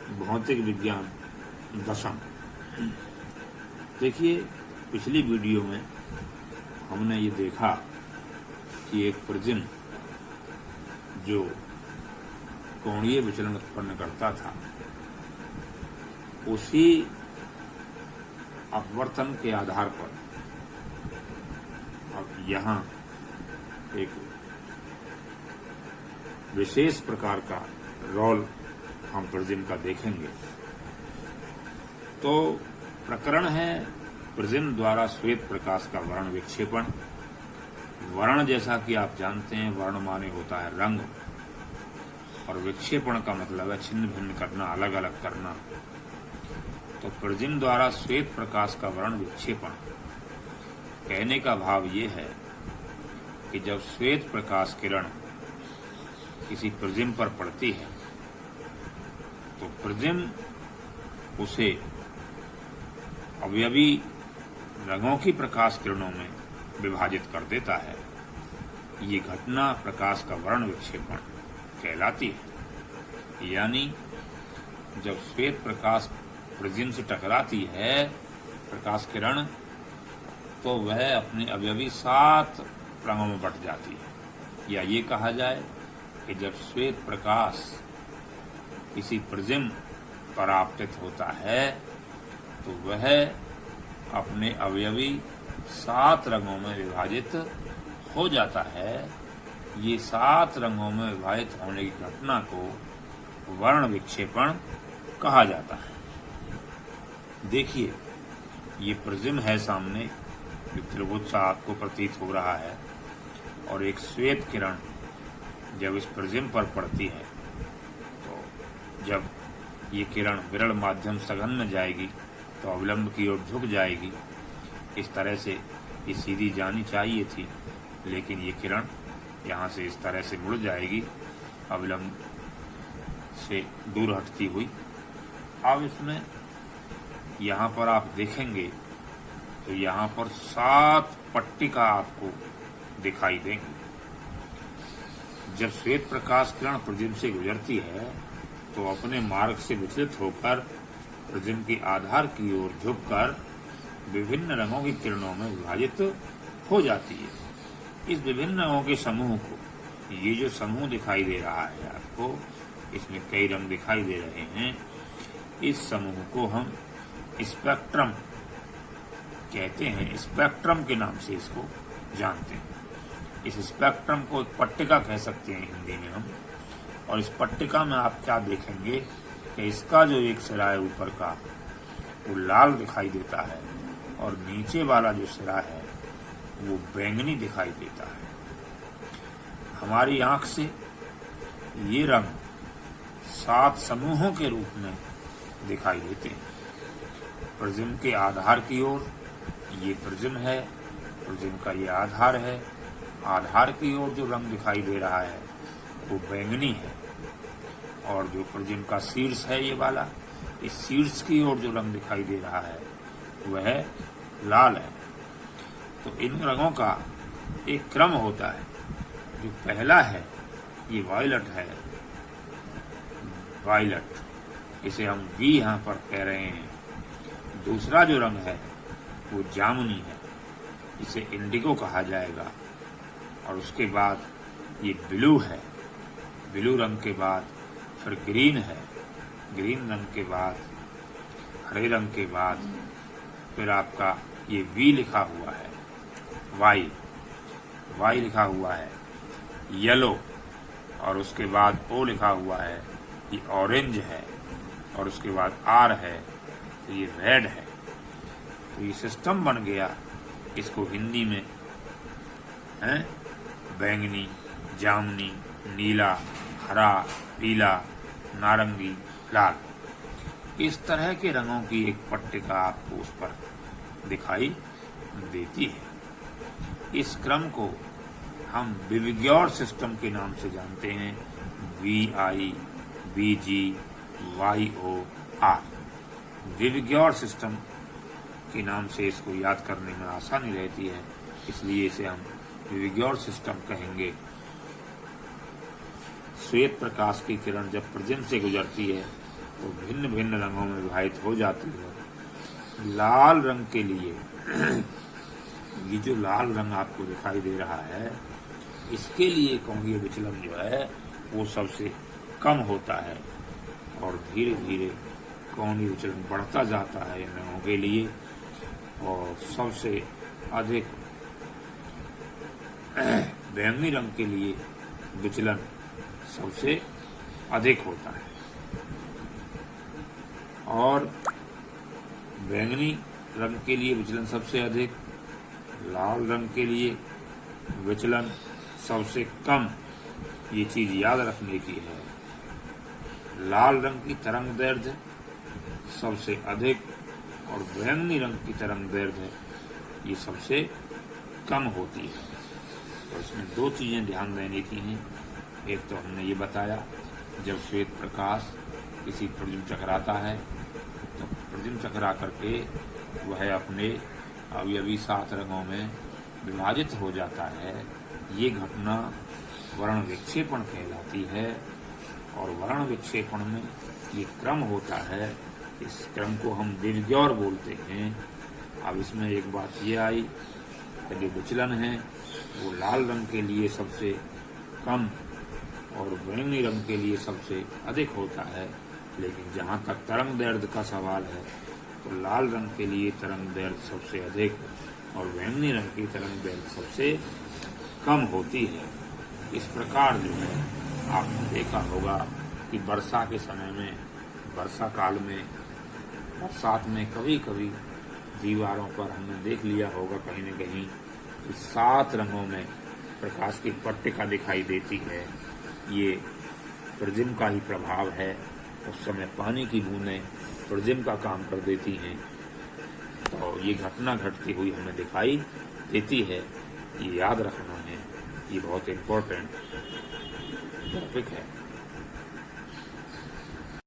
भौतिक विज्ञान दशम। देखिए, पिछली वीडियो में हमने ये देखा कि एक प्रिज्म जो कोणीय विचलन उत्पन्न करता था, उसी अपवर्तन के आधार पर अब यहाँ एक विशेष प्रकार का रोल हम प्रिज्म का देखेंगे। तो प्रकरण है प्रिज्म द्वारा श्वेत प्रकाश का वर्ण विक्षेपण। वर्ण जैसा कि आप जानते हैं, वर्ण माने होता है रंग, और विक्षेपण का मतलब है छिन्न भिन्न करना, अलग अलग करना। तो प्रिज्म द्वारा श्वेत प्रकाश का वर्ण विक्षेपण कहने का भाव ये है कि जब श्वेत प्रकाश किरण किसी प्रिज्म पर पड़ती है तो प्रिज्म उसे अवयवी रंगों की प्रकाश किरणों में विभाजित कर देता है। ये घटना प्रकाश का वर्ण विक्षेपण कहलाती है। यानी जब श्वेत प्रकाश प्रिज्म से टकराती है प्रकाश किरण, तो वह अपने अवयवी 7 रंगों में बट जाती है। या ये कहा जाए कि जब श्वेत प्रकाश किसी प्रिज्म पर आपतित होता है तो वह अपने अवयवी 7 रंगों में विभाजित हो जाता है। ये 7 रंगों में विभाजित होने की घटना को वर्ण विक्षेपण कहा जाता है। देखिए, ये प्रिज्म है सामने, त्रिभुज सा आपको प्रतीत हो रहा है, और एक श्वेत किरण जब इस प्रिज्म पर पड़ती है तो जब ये किरण विरल माध्यम सघन में जाएगी तो अवलंब की ओर झुक जाएगी। इस तरह से ये सीधी जानी चाहिए थी, लेकिन ये किरण यहाँ से इस तरह से मुड़ जाएगी, अवलंब से दूर हटती हुई। अब इसमें यहाँ पर आप देखेंगे तो यहाँ पर 7 पट्टिका आपको दिखाई देंगी। जब श्वेत प्रकाश किरण प्रिज्म से गुजरती है तो अपने मार्ग से विचलित होकर प्रिज्म के आधार की ओर झुककर विभिन्न रंगों की किरणों में विभाजित हो जाती है। इस विभिन्न रंगों के समूह को, ये जो समूह दिखाई दे रहा है आपको, इसमें कई रंग दिखाई दे रहे हैं, इस समूह को हम स्पेक्ट्रम कहते हैं। स्पेक्ट्रम के नाम से इसको जानते हैं। इस स्पेक्ट्रम को एक पट्टिका कह सकते हैं हिंदी में हम। और इस पट्टिका में आप क्या देखेंगे कि इसका जो एक सिरा है ऊपर का, वो लाल दिखाई देता है, और नीचे वाला जो सिरा है वो बैंगनी दिखाई देता है। हमारी आंख से ये रंग 7 समूहों के रूप में दिखाई देते हैं। प्रिज्म के आधार की ओर ये प्रिज्म है, प्रिज्म का ये आधार है। आधार की ओर जो रंग दिखाई दे रहा है वो बैंगनी है, और जो प्रिज्म का शीर्ष है ये वाला, इस शीर्ष की ओर जो रंग दिखाई दे रहा है वह लाल है। तो इन रंगों का एक क्रम होता है। जो पहला है ये वायलट है, वायलट, इसे हम वी यहाँ पर कह रहे हैं। दूसरा जो रंग है वो जामुनी है, इसे इंडिगो कहा जाएगा। और उसके बाद ये ब्लू है, ब्लू रंग के बाद फिर ग्रीन है, ग्रीन रंग के बाद हरे रंग के बाद फिर आपका ये वी लिखा हुआ है, वाई, वाई लिखा हुआ है, येलो, और उसके बाद ओ लिखा हुआ है, ये ऑरेंज है, और उसके बाद आर है, तो ये रेड है। तो ये सिस्टम बन गया। इसको हिंदी में है बैंगनी, जामुनी, नीला, हरा, पीला, नारंगी, लाल, इस तरह के रंगों की एक पट्टिका आपको उस पर दिखाई देती है। इस क्रम को हम विविग्योर सिस्टम के नाम से जानते हैं। VIVGYOR, विविग्योर सिस्टम के नाम से इसको याद करने में आसानी रहती है, इसलिए इसे हम विविग्योर सिस्टम कहेंगे। श्वेत प्रकाश की किरण जब प्रिज्म से गुजरती है तो भिन्न भिन्न रंगों में विभाजित हो जाती है। लाल रंग के लिए ये जो लाल रंग आपको दिखाई दे रहा है, इसके लिए कोणीय विचलन जो है वो सबसे कम होता है और धीरे धीरे कोणीय विचलन बढ़ता जाता है इन रंगों के लिए, और सबसे अधिक बैंगनी रंग के लिए विचलन सबसे अधिक होता है और बैंगनी रंग के लिए विचलन सबसे अधिक, लाल रंग के लिए विचलन सबसे कम। ये चीज याद रखने की है। लाल रंग की तरंग दैर्ध्य सबसे अधिक और बैंगनी रंग की तरंग दैर्ध्य ये सबसे कम होती है। तो इसमें दो चीजें ध्यान देने की हैं। एक तो हमने ये बताया, जब श्वेत प्रकाश किसी प्रतिबिंब चकराता है तो प्रतिबिंब चकरा करके वह अपने अवयवी 7 रंगों में विभाजित हो जाता है। ये घटना वर्ण विक्षेपण कहलाती है और वर्ण विक्षेपण में ये क्रम होता है। इस क्रम को हम दिव्यौर बोलते हैं। अब इसमें एक बात ये आई कि जो विचलन है वो लाल रंग के लिए सबसे कम और बैंगनी रंग के लिए सबसे अधिक होता है, लेकिन जहाँ तक तरंग दैर्ध्य का सवाल है तो लाल रंग के लिए तरंग दैर्ध्य सबसे अधिक और बैंगनी रंग की तरंग दैर्ध्य सबसे कम होती है। इस प्रकार जो है आपने देखा होगा कि वर्षा के समय में, वर्षा काल में, बरसात में कभी कभी दीवारों पर हमने देख लिया होगा कहीं न कहीं कि 7 रंगों में प्रकाश की पट्टिका दिखाई देती है। ये प्रतिबिंब का ही प्रभाव है। उस समय पानी की बूंदें प्रतिबिंब का काम कर देती हैं, तो ये घटना घटती हुई हमें दिखाई देती है। ये याद रखना है, ये बहुत इम्पोर्टेंट टॉपिक है।